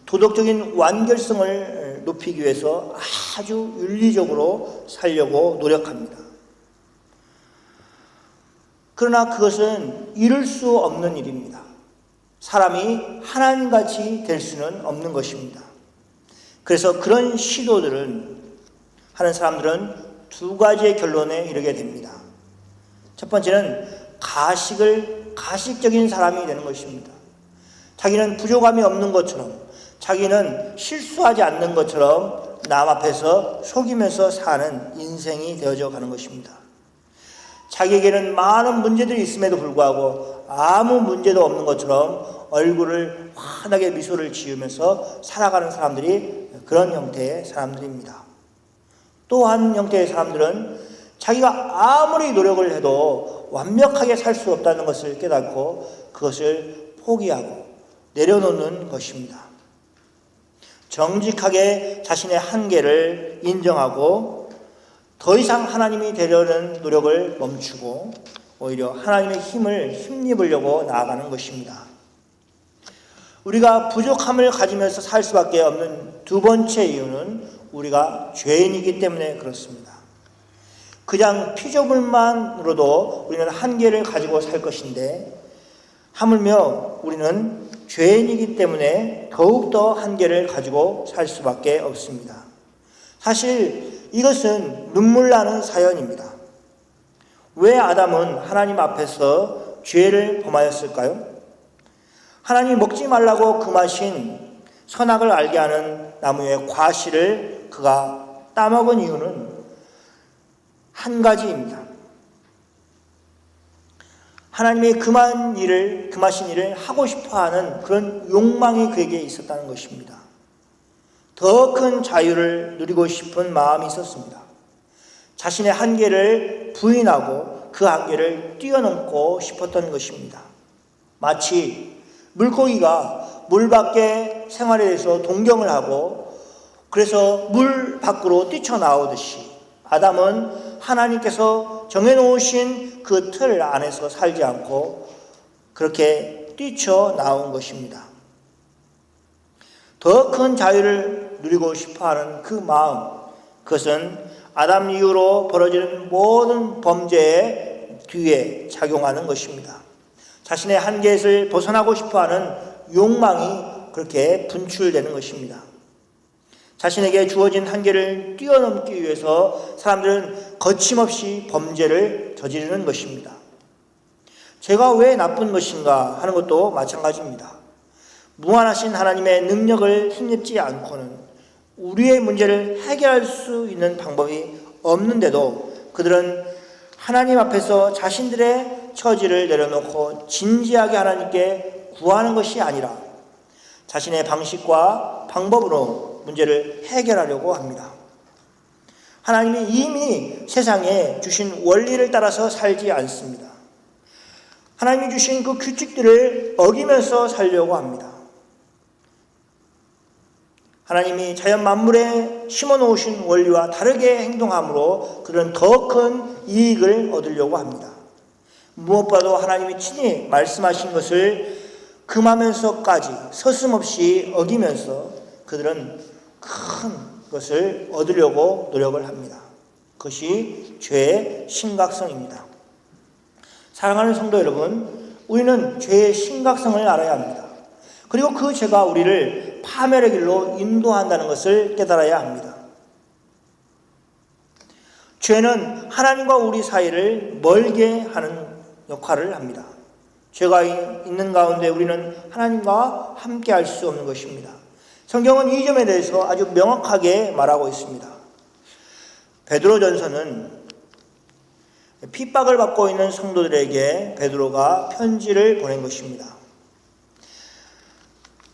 도덕적인 완결성을 높이기 위해서 아주 윤리적으로 살려고 노력합니다. 그러나 그것은 이룰 수 없는 일입니다. 사람이 하나님같이 될 수는 없는 것입니다. 그래서 그런 시도들은 하는 사람들은 두 가지의 결론에 이르게 됩니다. 첫 번째는 가식적인 사람이 되는 것입니다. 자기는 부족함이 없는 것처럼, 자기는 실수하지 않는 것처럼 남 앞에서 속이면서 사는 인생이 되어져 가는 것입니다. 자기에게는 많은 문제들이 있음에도 불구하고 아무 문제도 없는 것처럼 얼굴을 환하게 미소를 지으면서 살아가는 사람들이 그런 형태의 사람들입니다. 또 한 형태의 사람들은 자기가 아무리 노력을 해도 완벽하게 살 수 없다는 것을 깨닫고 그것을 포기하고 내려놓는 것입니다. 정직하게 자신의 한계를 인정하고 더 이상 하나님이 되려는 노력을 멈추고 오히려 하나님의 힘을 힘입으려고 나아가는 것입니다. 우리가 부족함을 가지면서 살 수밖에 없는 두 번째 이유는 우리가 죄인이기 때문에 그렇습니다. 그냥 피조물만으로도 우리는 한계를 가지고 살 것인데 하물며 우리는 죄인이기 때문에 더욱더 한계를 가지고 살 수밖에 없습니다. 사실 이것은 눈물 나는 사연입니다. 왜 아담은 하나님 앞에서 죄를 범하였을까요? 하나님이 먹지 말라고 금하신 선악을 알게 하는 나무의 과실을 그가 따먹은 이유는 한 가지입니다. 하나님의 금하신 일을 하고 싶어하는 그런 욕망이 그에게 있었다는 것입니다. 더 큰 자유를 누리고 싶은 마음이 있었습니다. 자신의 한계를 부인하고 그 한계를 뛰어넘고 싶었던 것입니다. 마치 물고기가 물 밖의 생활에 대해서 동경을 하고 그래서 물 밖으로 뛰쳐나오듯이 아담은 하나님께서 정해놓으신 그 틀 안에서 살지 않고 그렇게 뛰쳐나온 것입니다. 더 큰 자유를 누리고 싶어하는 그 마음, 그것은 아담 이후로 벌어지는 모든 범죄의 뒤에 작용하는 것입니다. 자신의 한계에서 벗어나고 싶어하는 욕망이 그렇게 분출되는 것입니다. 자신에게 주어진 한계를 뛰어넘기 위해서 사람들은 거침없이 범죄를 저지르는 것입니다. 죄가 왜 나쁜 것인가 하는 것도 마찬가지입니다. 무한하신 하나님의 능력을 힘입지 않고는 우리의 문제를 해결할 수 있는 방법이 없는데도 그들은 하나님 앞에서 자신들의 처지를 내려놓고 진지하게 하나님께 구하는 것이 아니라 자신의 방식과 방법으로 문제를 해결하려고 합니다. 하나님이 이미 세상에 주신 원리를 따라서 살지 않습니다. 하나님이 주신 그 규칙들을 어기면서 살려고 합니다. 하나님이 자연 만물에 심어놓으신 원리와 다르게 행동함으로 그들은 더 큰 이익을 얻으려고 합니다. 무엇보다도 하나님이 친히 말씀하신 것을 금하면서까지 서슴없이 어기면서 그들은 큰 것을 얻으려고 노력을 합니다. 그것이 죄의 심각성입니다. 사랑하는 성도 여러분, 우리는 죄의 심각성을 알아야 합니다. 그리고 그 죄가 우리를 파멸의 길로 인도한다는 것을 깨달아야 합니다. 죄는 하나님과 우리 사이를 멀게 하는 역할을 합니다. 죄가 있는 가운데 우리는 하나님과 함께 할 수 없는 것입니다. 성경은 이 점에 대해서 아주 명확하게 말하고 있습니다. 베드로전서는 핍박을 받고 있는 성도들에게 베드로가 편지를 보낸 것입니다.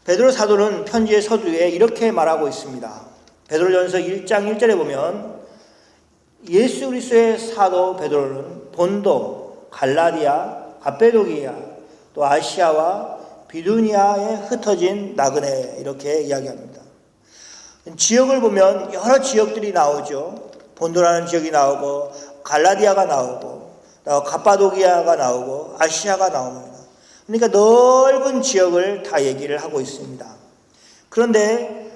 베드로 사도는 편지의 서두에 이렇게 말하고 있습니다. 베드로전서 1장 1절에 보면 예수 그리스도의 사도 베드로는 본도, 갈라디아, 갑베도기아, 또 아시아와 비두니아에 흩어진 나그네 이렇게 이야기합니다. 지역을 보면 여러 지역들이 나오죠. 본도라는 지역이 나오고 갈라디아가 나오고 또 갑바도기아가 나오고 아시아가 나옵니다. 그러니까 넓은 지역을 다 얘기를 하고 있습니다. 그런데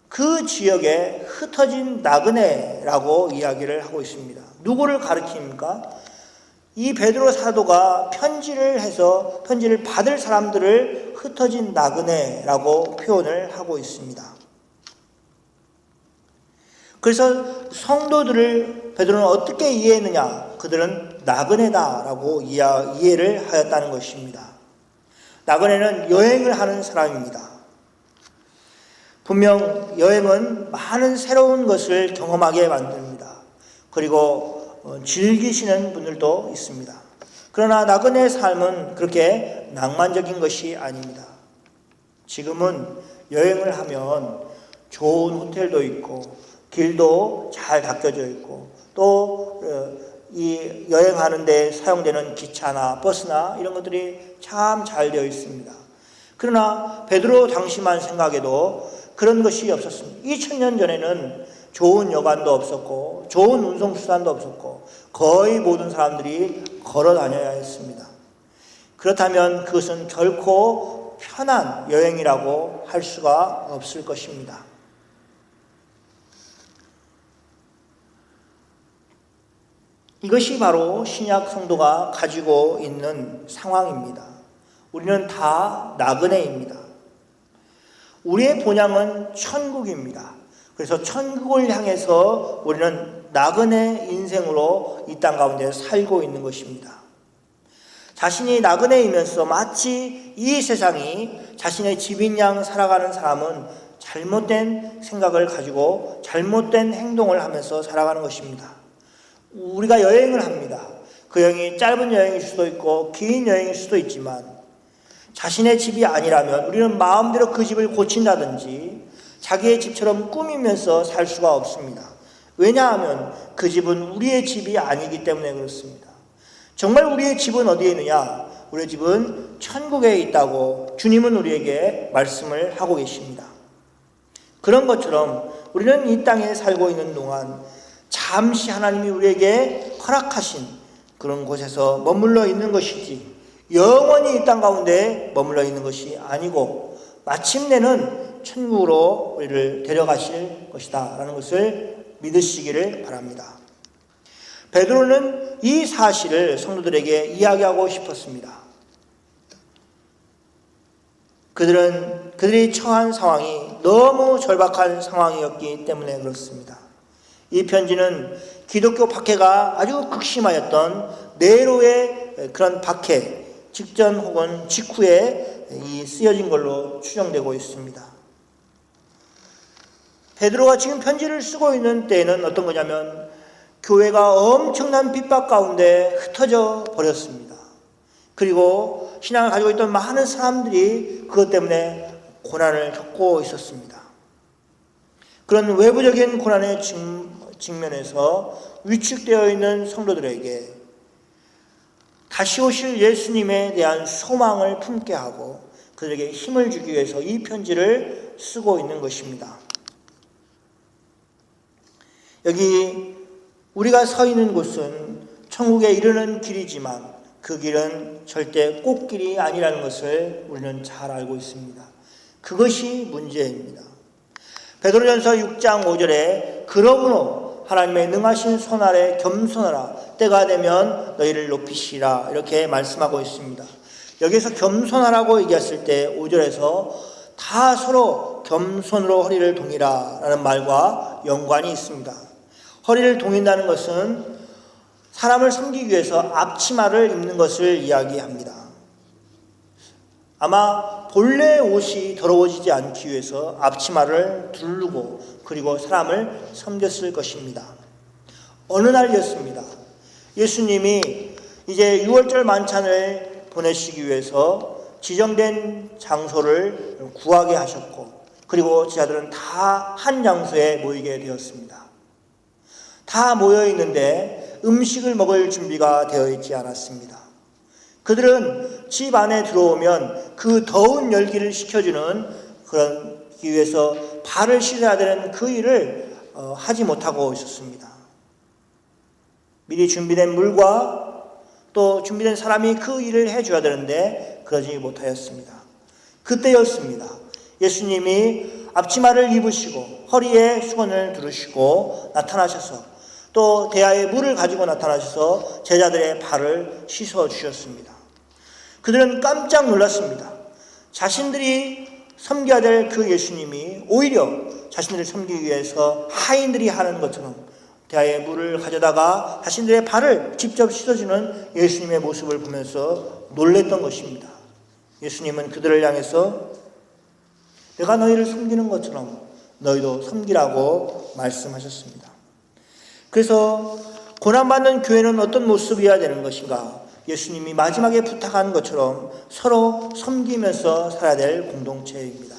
그 지역에 흩어진 나그네라고 이야기를 하고 있습니다. 누구를 가리킵니까? 이 베드로 사도가 편지를 해서 편지를 받을 사람들을 흩어진 나그네라고 표현을 하고 있습니다. 그래서 성도들을 베드로는 어떻게 이해했느냐? 그들은 나그네다라고 이해를 하였다는 것입니다. 나그네는 여행을 하는 사람입니다. 분명 여행은 많은 새로운 것을 경험하게 만듭니다. 그리고 즐기시는 분들도 있습니다. 그러나 나그네의 삶은 그렇게 낭만적인 것이 아닙니다. 지금은 여행을 하면 좋은 호텔도 있고 길도 잘 닦여져 있고 또 이 여행하는 데 사용되는 기차나 버스나 이런 것들이 참 잘 되어 있습니다. 그러나 베드로 당시만 생각해도 그런 것이 없었습니다. 2000년 전에는 좋은 여관도 없었고 좋은 운송수단도 없었고 거의 모든 사람들이 걸어 다녀야 했습니다. 그렇다면 그것은 결코 편한 여행이라고 할 수가 없을 것입니다. 이것이 바로 신약 성도가 가지고 있는 상황입니다. 우리는 다 나그네입니다. 우리의 본향은 천국입니다. 그래서 천국을 향해서 우리는 나그네 인생으로 이 땅 가운데 살고 있는 것입니다. 자신이 나그네이면서 마치 이 세상이 자신의 집인 양 살아가는 사람은 잘못된 생각을 가지고 잘못된 행동을 하면서 살아가는 것입니다. 우리가 여행을 합니다. 그 여행이 짧은 여행일 수도 있고 긴 여행일 수도 있지만 자신의 집이 아니라면 우리는 마음대로 그 집을 고친다든지 자기의 집처럼 꾸미면서 살 수가 없습니다. 왜냐하면 그 집은 우리의 집이 아니기 때문에 그렇습니다. 정말 우리의 집은 어디에 있느냐? 우리의 집은 천국에 있다고 주님은 우리에게 말씀을 하고 계십니다. 그런 것처럼 우리는 이 땅에 살고 있는 동안 잠시 하나님이 우리에게 허락하신 그런 곳에서 머물러 있는 것이지 영원히 이 땅 가운데 머물러 있는 것이 아니고 마침내는 천국으로 우리를 데려가실 것이다 라는 것을 믿으시기를 바랍니다. 베드로는 이 사실을 성도들에게 이야기하고 싶었습니다. 그들이 처한 상황이 너무 절박한 상황이었기 때문에 그렇습니다. 이 편지는 기독교 박해가 아주 극심하였던 네로의 그런 박해 직전 혹은 직후에 쓰여진 걸로 추정되고 있습니다. 베드로가 지금 편지를 쓰고 있는 때에는 어떤 거냐면 교회가 엄청난 핍박 가운데 흩어져 버렸습니다. 그리고 신앙을 가지고 있던 많은 사람들이 그것 때문에 고난을 겪고 있었습니다. 그런 외부적인 고난의 직면에서 위축되어 있는 성도들에게 다시 오실 예수님에 대한 소망을 품게 하고 그들에게 힘을 주기 위해서 이 편지를 쓰고 있는 것입니다. 여기 우리가 서 있는 곳은 천국에 이르는 길이지만 그 길은 절대 꽃길이 아니라는 것을 우리는 잘 알고 있습니다. 그것이 문제입니다. 베드로전서 6장 5절에 그러므로 하나님의 능하신 손 아래 겸손하라 때가 되면 너희를 높이시라 이렇게 말씀하고 있습니다. 여기서 겸손하라고 얘기했을 때 5절에서 다 서로 겸손으로 허리를 동이라 라는 말과 연관이 있습니다. 허리를 동인다는 것은 사람을 섬기기 위해서 앞치마를 입는 것을 이야기합니다. 아마 본래 옷이 더러워지지 않기 위해서 앞치마를 두르고 그리고 사람을 섬겼을 것입니다. 어느 날이었습니다. 예수님이 이제 6월절 만찬을 보내시기 위해서 지정된 장소를 구하게 하셨고 그리고 제자들은 다 한 장소에 모이게 되었습니다. 다 모여 있는데 음식을 먹을 준비가 되어 있지 않았습니다. 그들은 집 안에 들어오면 그 더운 열기를 식혀주는 그런 위해서 발을 씻어야 되는 그 일을 하지 못하고 있었습니다. 미리 준비된 물과 또 준비된 사람이 그 일을 해줘야 되는데 그러지 못하였습니다. 그때였습니다. 예수님이 앞치마를 입으시고 허리에 수건을 두르시고 나타나셔서 또 대야에 물을 가지고 나타나셔서 제자들의 발을 씻어 주셨습니다. 그들은 깜짝 놀랐습니다. 자신들이 섬겨야 될 그 예수님이 오히려 자신들을 섬기기 위해서 하인들이 하는 것처럼 대야에 물을 가져다가 자신들의 발을 직접 씻어주는 예수님의 모습을 보면서 놀랬던 것입니다. 예수님은 그들을 향해서 내가 너희를 섬기는 것처럼 너희도 섬기라고 말씀하셨습니다. 그래서 고난받는 교회는 어떤 모습이어야 되는 것인가? 예수님이 마지막에 부탁한 것처럼 서로 섬기면서 살아야 될 공동체입니다.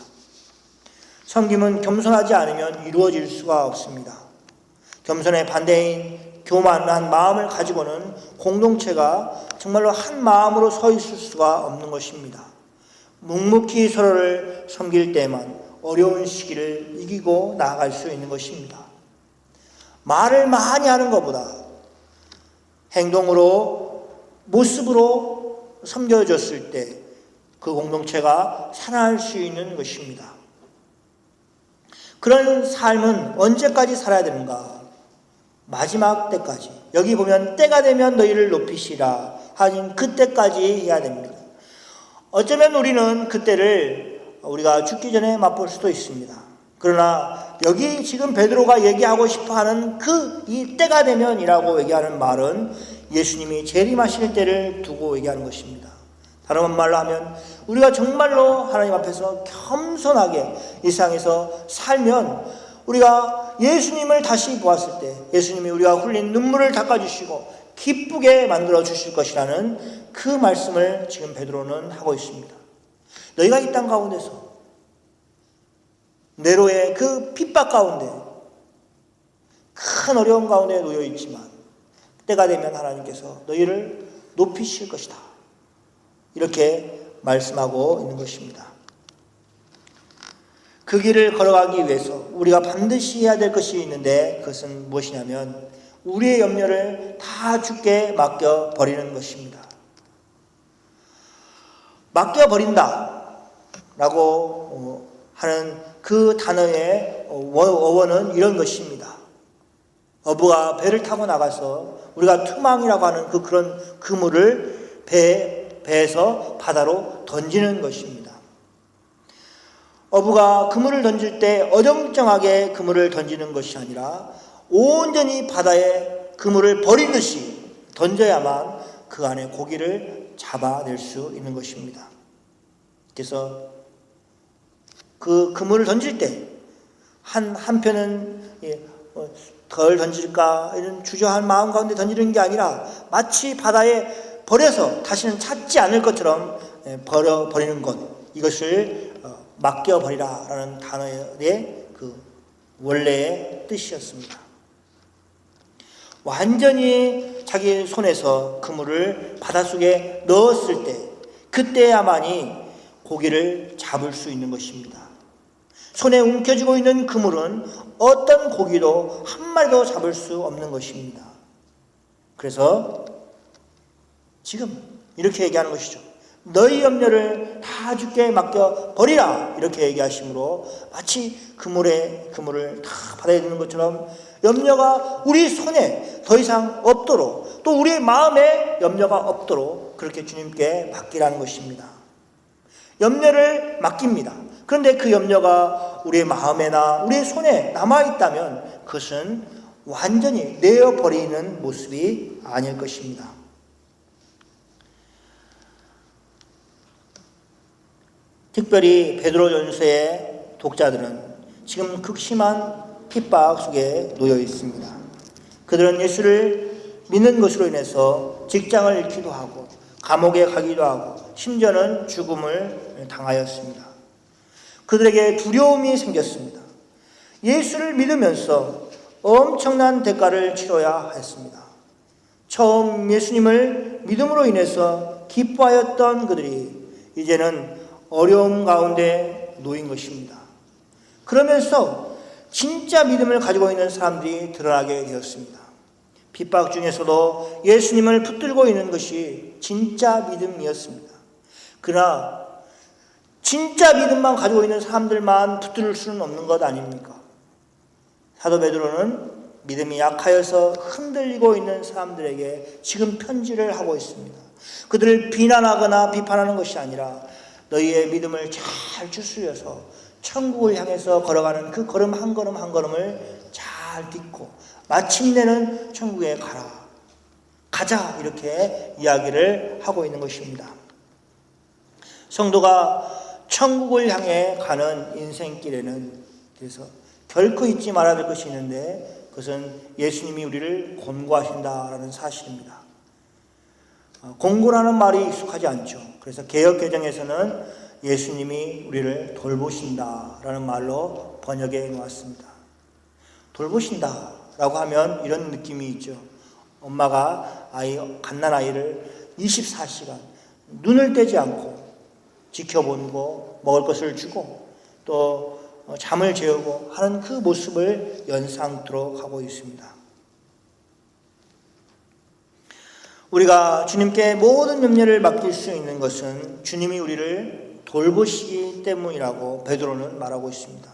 섬김은 겸손하지 않으면 이루어질 수가 없습니다. 겸손의 반대인 교만한 마음을 가지고는 공동체가 정말로 한 마음으로 서 있을 수가 없는 것입니다. 묵묵히 서로를 섬길 때만 어려운 시기를 이기고 나아갈 수 있는 것입니다. 말을 많이 하는 것보다 행동으로 모습으로 섬겨졌을 때 그 공동체가 살아날 수 있는 것입니다. 그런 삶은 언제까지 살아야 되는가? 마지막 때까지. 여기 보면 때가 되면 너희를 높이시라 하신 그때까지 해야 됩니다. 어쩌면 우리는 그때를 우리가 죽기 전에 맛볼 수도 있습니다. 그러나 여기 지금 베드로가 얘기하고 싶어하는 이 때가 되면이라고 얘기하는 말은 예수님이 재림하실 때를 두고 얘기하는 것입니다. 다른 말로 하면 우리가 정말로 하나님 앞에서 겸손하게 이 세상에서 살면 우리가 예수님을 다시 보았을 때 예수님이 우리가 흘린 눈물을 닦아주시고 기쁘게 만들어 주실 것이라는 그 말씀을 지금 베드로는 하고 있습니다. 너희가 이 땅 가운데서 네로의 그 핍박 가운데 큰 어려움 가운데 놓여 있지만 때가 되면 하나님께서 너희를 높이실 것이다. 이렇게 말씀하고 있는 것입니다. 그 길을 걸어가기 위해서 우리가 반드시 해야 될 것이 있는데 그것은 무엇이냐면 우리의 염려를 다 주께 맡겨버리는 것입니다. 맡겨버린다 라고 하는 그 단어의 어원은 이런 것입니다. 어부가 배를 타고 나가서 우리가 투망이라고 하는 그런 그물을 배에서 바다로 던지는 것입니다. 어부가 그물을 던질 때 어정쩡하게 그물을 던지는 것이 아니라 온전히 바다에 그물을 버리듯이 던져야만 그 안에 고기를 잡아낼 수 있는 것입니다. 그래서 그 그물을 던질 때 한편은 덜 던질까 이런 주저한 마음 가운데 던지는 게 아니라 마치 바다에 버려서 다시는 찾지 않을 것처럼 버리는 것, 이것을 맡겨버리라라는 단어의 그 원래의 뜻이었습니다. 완전히 자기 손에서 그물을 바닷속에 넣었을 때 그때야만이 고기를 잡을 수 있는 것입니다. 손에 움켜쥐고 있는 그물은 어떤 고기도 한 마리도 잡을 수 없는 것입니다. 그래서 지금 이렇게 얘기하는 것이죠. 너희 염려를 다 주께 맡겨버리라 이렇게 얘기하시므로 마치 그물을 다 바다에 두는 것처럼 염려가 우리 손에 더 이상 없도록 또 우리의 마음에 염려가 없도록 그렇게 주님께 맡기라는 것입니다. 염려를 맡깁니다. 그런데 그 염려가 우리의 마음에나 우리의 손에 남아있다면 그것은 완전히 내어버리는 모습이 아닐 것입니다. 특별히 베드로전서의 독자들은 지금 극심한 핍박 속에 놓여 있습니다. 그들은 예수를 믿는 것으로 인해서 직장을 잃기도 하고 감옥에 가기도 하고 심지어는 죽음을 당하였습니다. 그들에게 두려움이 생겼습니다. 예수를 믿으면서 엄청난 대가를 치러야 했습니다. 처음 예수님을 믿음으로 인해서 기뻐하였던 그들이 이제는 어려움 가운데 놓인 것입니다. 그러면서 진짜 믿음을 가지고 있는 사람들이 드러나게 되었습니다. 핍박 중에서도 예수님을 붙들고 있는 것이 진짜 믿음이었습니다. 그러나 진짜 믿음만 가지고 있는 사람들만 붙들 수는 없는 것 아닙니까? 사도 베드로는 믿음이 약하여서 흔들리고 있는 사람들에게 지금 편지를 하고 있습니다. 그들을 비난하거나 비판하는 것이 아니라 너희의 믿음을 잘 추스려서 천국을 향해서 걸어가는 그 걸음 한 걸음 한 걸음을 잘 딛고 마침내는 천국에 가자 이렇게 이야기를 하고 있는 것입니다. 성도가 천국을 향해 가는 인생길에는 그래서 결코 잊지 말아야 될 것이 있는데 그것은 예수님이 우리를 권고하신다라는 사실입니다. 권고라는 말이 익숙하지 않죠. 그래서 개역 개정에서는 예수님이 우리를 돌보신다라는 말로 번역해 놓았습니다. 돌보신다라고 하면 이런 느낌이 있죠. 엄마가 갓난아이를 24시간 눈을 떼지 않고 지켜보고 먹을 것을 주고 또 잠을 재우고 하는 그 모습을 연상토록 하고 있습니다. 우리가 주님께 모든 염려를 맡길 수 있는 것은 주님이 우리를 돌보시기 때문이라고 베드로는 말하고 있습니다.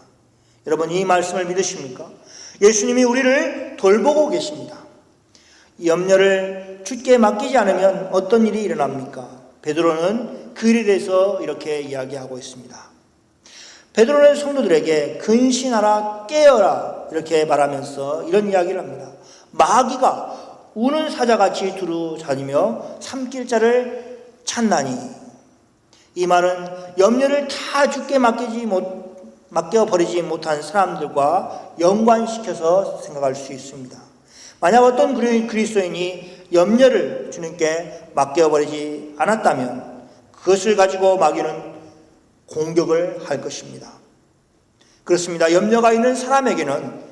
여러분 이 말씀을 믿으십니까? 예수님이 우리를 돌보고 계십니다. 이 염려를 주께 맡기지 않으면 어떤 일이 일어납니까? 베드로는 그 일에 대해서 이렇게 이야기하고 있습니다. 베드로는 성도들에게 근신하라 깨어라 이렇게 말하면서 이런 이야기를 합니다. 마귀가 우는 사자같이 두루 다니며 삼킬 자를 찾나니, 이 말은 염려를 다 주께 맡겨버리지 못한 사람들과 연관시켜서 생각할 수 있습니다. 만약 어떤 그리스도인이 염려를 주님께 맡겨버리지 않았다면 그것을 가지고 마귀는 공격을 할 것입니다. 그렇습니다. 염려가 있는 사람에게는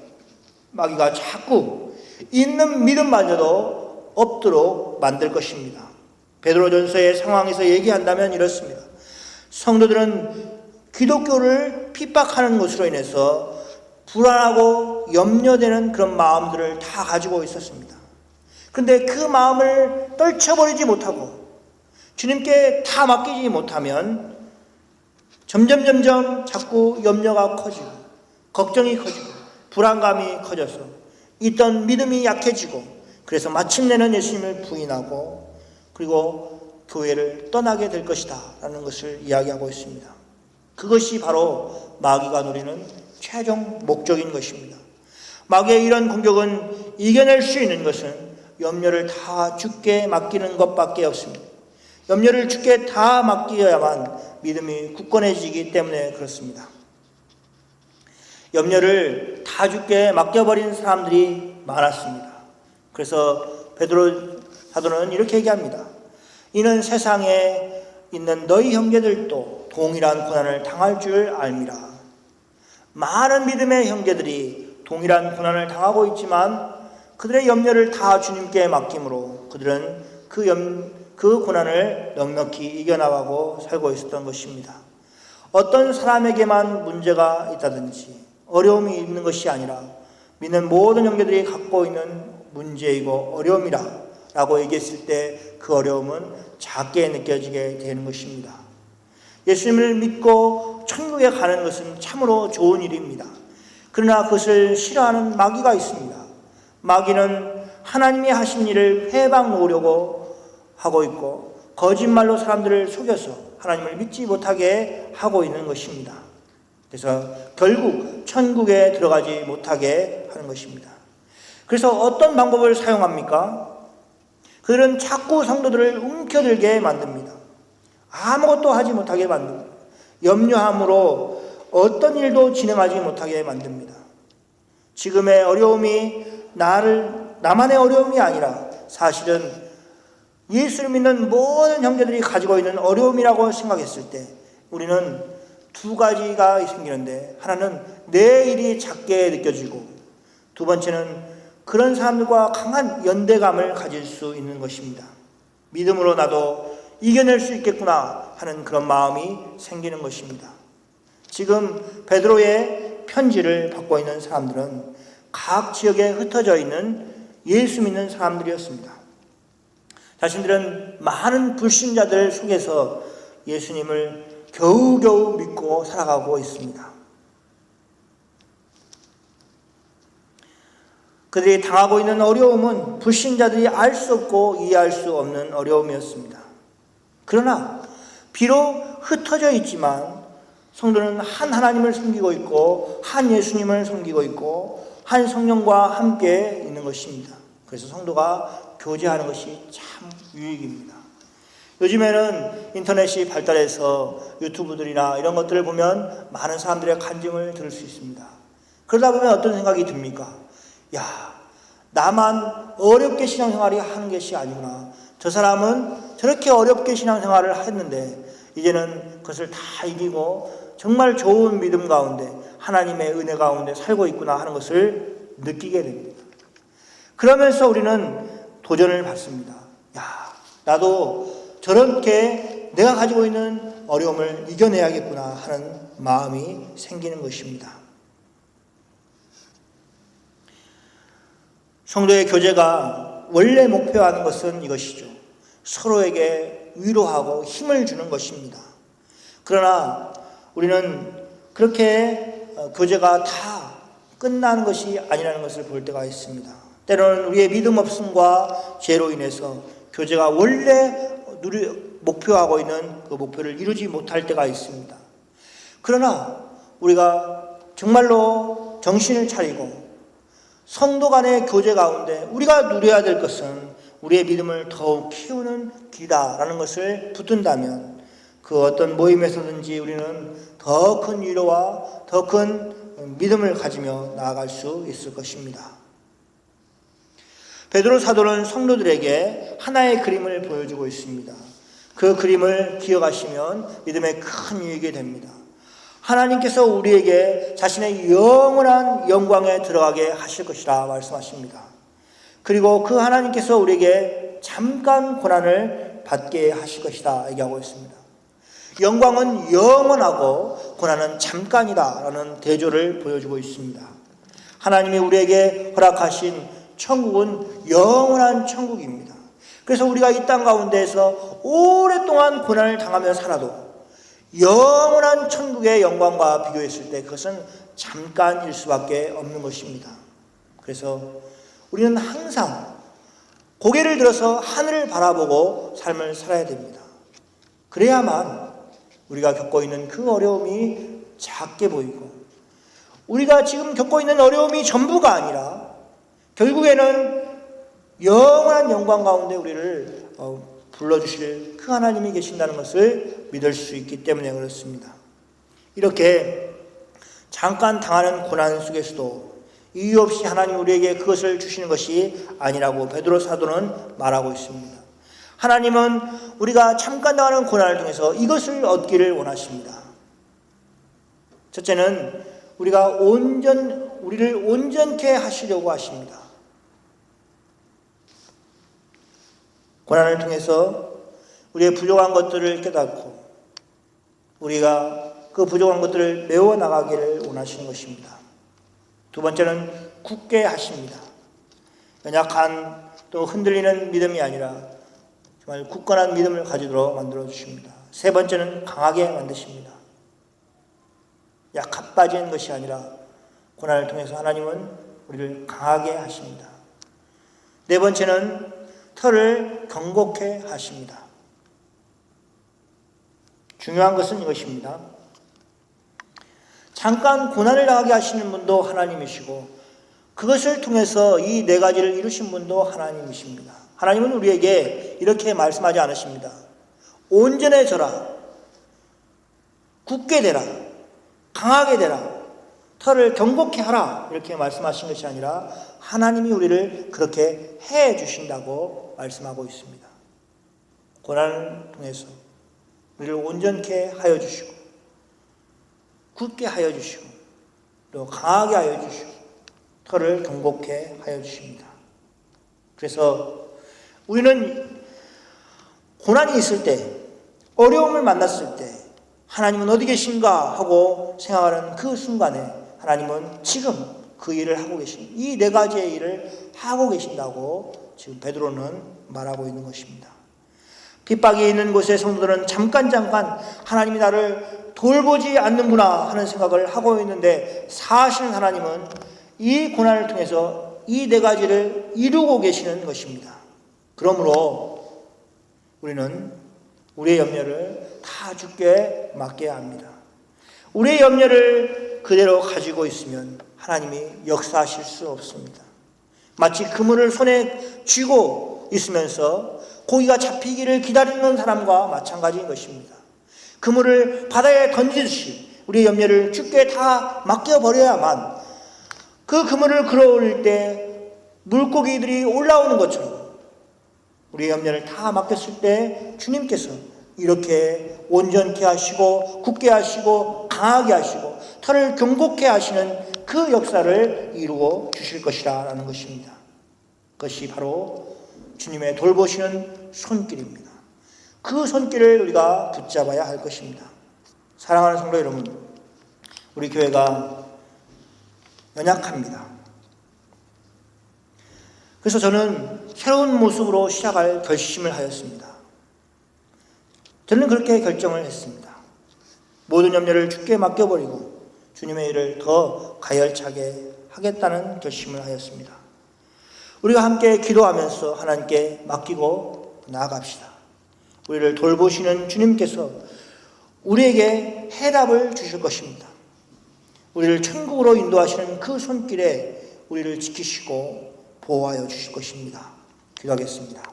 마귀가 자꾸 있는 믿음마저도 없도록 만들 것입니다. 베드로전서의 상황에서 얘기한다면 이렇습니다. 성도들은 기독교를 핍박하는 것으로 인해서 불안하고 염려되는 그런 마음들을 다 가지고 있었습니다. 그런데 그 마음을 떨쳐버리지 못하고 주님께 다 맡기지 못하면 점점 자꾸 염려가 커지고 걱정이 커지고 불안감이 커져서 있던 믿음이 약해지고 그래서 마침내는 예수님을 부인하고 그리고 교회를 떠나게 될 것이다 라는 것을 이야기하고 있습니다. 그것이 바로 마귀가 노리는 최종 목적인 것입니다. 마귀의 이런 공격은 이겨낼 수 있는 것은 염려를 다 주께 맡기는 것밖에 없습니다. 염려를 주께 다 맡겨야만 믿음이 굳건해지기 때문에 그렇습니다. 염려를 다 주께 맡겨버린 사람들이 많았습니다. 그래서 베드로 사도는 이렇게 얘기합니다. 이는 세상에 있는 너희 형제들도 동일한 고난을 당할 줄 알미라. 많은 믿음의 형제들이 동일한 고난을 당하고 있지만 그들의 염려를 다 주님께 맡김으로 그들은 그 고난을 넉넉히 이겨나가고 살고 있었던 것입니다. 어떤 사람에게만 문제가 있다든지 어려움이 있는 것이 아니라 믿는 모든 형제들이 갖고 있는 문제이고 어려움이라 라고 얘기했을 때 그 어려움은 작게 느껴지게 되는 것입니다. 예수님을 믿고 천국에 가는 것은 참으로 좋은 일입니다. 그러나 그것을 싫어하는 마귀가 있습니다. 마귀는 하나님이 하신 일을 회방 놓으려고 하고 있고 거짓말로 사람들을 속여서 하나님을 믿지 못하게 하고 있는 것입니다. 그래서 결국 천국에 들어가지 못하게 하는 것입니다. 그래서 어떤 방법을 사용합니까? 그들은 자꾸 성도들을 움켜들게 만듭니다. 아무것도 하지 못하게 만듭니다. 염려함으로 어떤 일도 진행하지 못하게 만듭니다. 지금의 어려움이 나만의 어려움이 아니라 사실은 예수를 믿는 모든 형제들이 가지고 있는 어려움이라고 생각했을 때 우리는 두 가지가 생기는데, 하나는 내 일이 작게 느껴지고 두 번째는 그런 사람들과 강한 연대감을 가질 수 있는 것입니다. 믿음으로 나도 이겨낼 수 있겠구나 하는 그런 마음이 생기는 것입니다. 지금 베드로의 편지를 받고 있는 사람들은 각 지역에 흩어져 있는 예수 믿는 사람들이었습니다. 자신들은 많은 불신자들 속에서 예수님을 겨우겨우 믿고 살아가고 있습니다. 그들이 당하고 있는 어려움은 불신자들이 알 수 없고 이해할 수 없는 어려움이었습니다. 그러나 비록 흩어져 있지만 성도는 한 하나님을 섬기고 있고 한 예수님을 섬기고 있고 한 성령과 함께 있는 것입니다. 그래서 성도가 교제하는 것이 참 유익입니다. 요즘에는 인터넷이 발달해서 유튜브들이나 이런 것들을 보면 많은 사람들의 간증을 들을 수 있습니다. 그러다 보면 어떤 생각이 듭니까? 야, 나만 어렵게 신앙생활이 하는 것이 아니구나. 저 사람은 저렇게 어렵게 신앙생활을 했는데 이제는 그것을 다 이기고 정말 좋은 믿음 가운데 하나님의 은혜 가운데 살고 있구나 하는 것을 느끼게 됩니다. 그러면서 우리는 도전을 받습니다. 야, 나도 저렇게 내가 가지고 있는 어려움을 이겨내야겠구나 하는 마음이 생기는 것입니다. 성도의 교제가 원래 목표하는 것은 이것이죠. 서로에게 위로하고 힘을 주는 것입니다. 그러나 우리는 그렇게 교제가 다 끝나는 것이 아니라는 것을 볼 때가 있습니다. 때로는 우리의 믿음 없음과 죄로 인해서 교제가 원래 목표하고 있는 그 목표를 이루지 못할 때가 있습니다. 그러나 우리가 정말로 정신을 차리고 성도 간의 교제 가운데 우리가 누려야 될 것은 우리의 믿음을 더욱 키우는 길이다라는 것을 붙든다면 그 어떤 모임에서든지 우리는 더 큰 위로와 더 큰 믿음을 가지며 나아갈 수 있을 것입니다. 베드로 사도는 성도들에게 하나의 그림을 보여주고 있습니다. 그 그림을 기억하시면 믿음에 큰 유익이 됩니다. 하나님께서 우리에게 자신의 영원한 영광에 들어가게 하실 것이라 말씀하십니다. 그리고 그 하나님께서 우리에게 잠깐 고난을 받게 하실 것이다 얘기하고 있습니다. 영광은 영원하고 고난은 잠깐이다 라는 대조를 보여주고 있습니다. 하나님이 우리에게 허락하신 천국은 영원한 천국입니다. 그래서 우리가 이 땅 가운데에서 오랫동안 고난을 당하며 살아도 영원한 천국의 영광과 비교했을 때 그것은 잠깐일 수밖에 없는 것입니다. 그래서 우리는 항상 고개를 들어서 하늘을 바라보고 삶을 살아야 됩니다. 그래야만 우리가 겪고 있는 그 어려움이 작게 보이고 우리가 지금 겪고 있는 어려움이 전부가 아니라 결국에는 영원한 영광 가운데 우리를 불러주실 그 하나님이 계신다는 것을 믿을 수 있기 때문에 그렇습니다. 이렇게 잠깐 당하는 고난 속에서도 이유 없이 하나님 우리에게 그것을 주시는 것이 아니라고 베드로 사도는 말하고 있습니다. 하나님은 우리가 잠깐 당하는 고난을 통해서 이것을 얻기를 원하십니다. 첫째는 우리를 온전케 하시려고 하십니다. 고난을 통해서 우리의 부족한 것들을 깨닫고 우리가 그 부족한 것들을 메워나가기를 원하시는 것입니다. 두 번째는 굳게 하십니다. 연약한 또 흔들리는 믿음이 아니라 정말 굳건한 믿음을 가지도록 만들어 주십니다. 세 번째는 강하게 만드십니다. 약합 빠지는 것이 아니라 고난을 통해서 하나님은 우리를 강하게 하십니다. 네 번째는 털을 경고케 하십니다. 중요한 것은 이것입니다. 잠깐 고난을 당하게 하시는 분도 하나님이시고 그것을 통해서 이 네 가지를 이루신 분도 하나님이십니다. 하나님은 우리에게 이렇게 말씀하지 않으십니다. 온전해져라, 굳게 되라, 강하게 되라, 털을 경고케 하라 이렇게 말씀하신 것이 아니라 하나님이 우리를 그렇게 해 주신다고 말씀하고 있습니다. 고난을 통해서 우리를 온전케 하여 주시고 굳게 하여 주시고 또 강하게 하여 주시고 털을 경고케 하여 주십니다. 그래서 우리는 고난이 있을 때, 어려움을 만났을 때 하나님은 어디 계신가 하고 생각하는 그 순간에 하나님은 지금 그 일을 하고 계신, 이 네 가지의 일을 하고 계신다고 지금 베드로는 말하고 있는 것입니다. 핍박이 있는 곳의 성도들은 잠깐 하나님이 나를 돌보지 않는구나 하는 생각을 하고 있는데, 사실 하나님은 이 고난을 통해서 이 네 가지를 이루고 계시는 것입니다. 그러므로 우리는 우리의 염려를 다 주께 맡겨야 합니다. 우리의 염려를 그대로 가지고 있으면 하나님이 역사하실 수 없습니다. 마치 그물을 손에 쥐고 있으면서 고기가 잡히기를 기다리는 사람과 마찬가지인 것입니다. 그물을 바다에 던지듯이 우리의 염려를 주께 다 맡겨버려야만 그 그물을 끌어올릴 때 물고기들이 올라오는 것처럼 우리의 염려를 다 맡겼을 때 주님께서 이렇게 온전케 하시고 굳게 하시고 강하게 하시고 털을 경고케 하시는 그 역사를 이루어 주실 것이라는 것입니다. 그것이 바로 주님의 돌보시는 손길입니다. 그 손길을 우리가 붙잡아야 할 것입니다. 사랑하는 성도 여러분, 우리 교회가 연약합니다. 그래서 저는 새로운 모습으로 시작할 결심을 하였습니다. 저는 그렇게 결정을 했습니다. 모든 염려를 주께 맡겨버리고 주님의 일을 더 가열차게 하겠다는 결심을 하였습니다. 우리가 함께 기도하면서 하나님께 맡기고 나아갑시다. 우리를 돌보시는 주님께서 우리에게 해답을 주실 것입니다. 우리를 천국으로 인도하시는 그 손길에 우리를 지키시고 보호하여 주실 것입니다. 기도하겠습니다.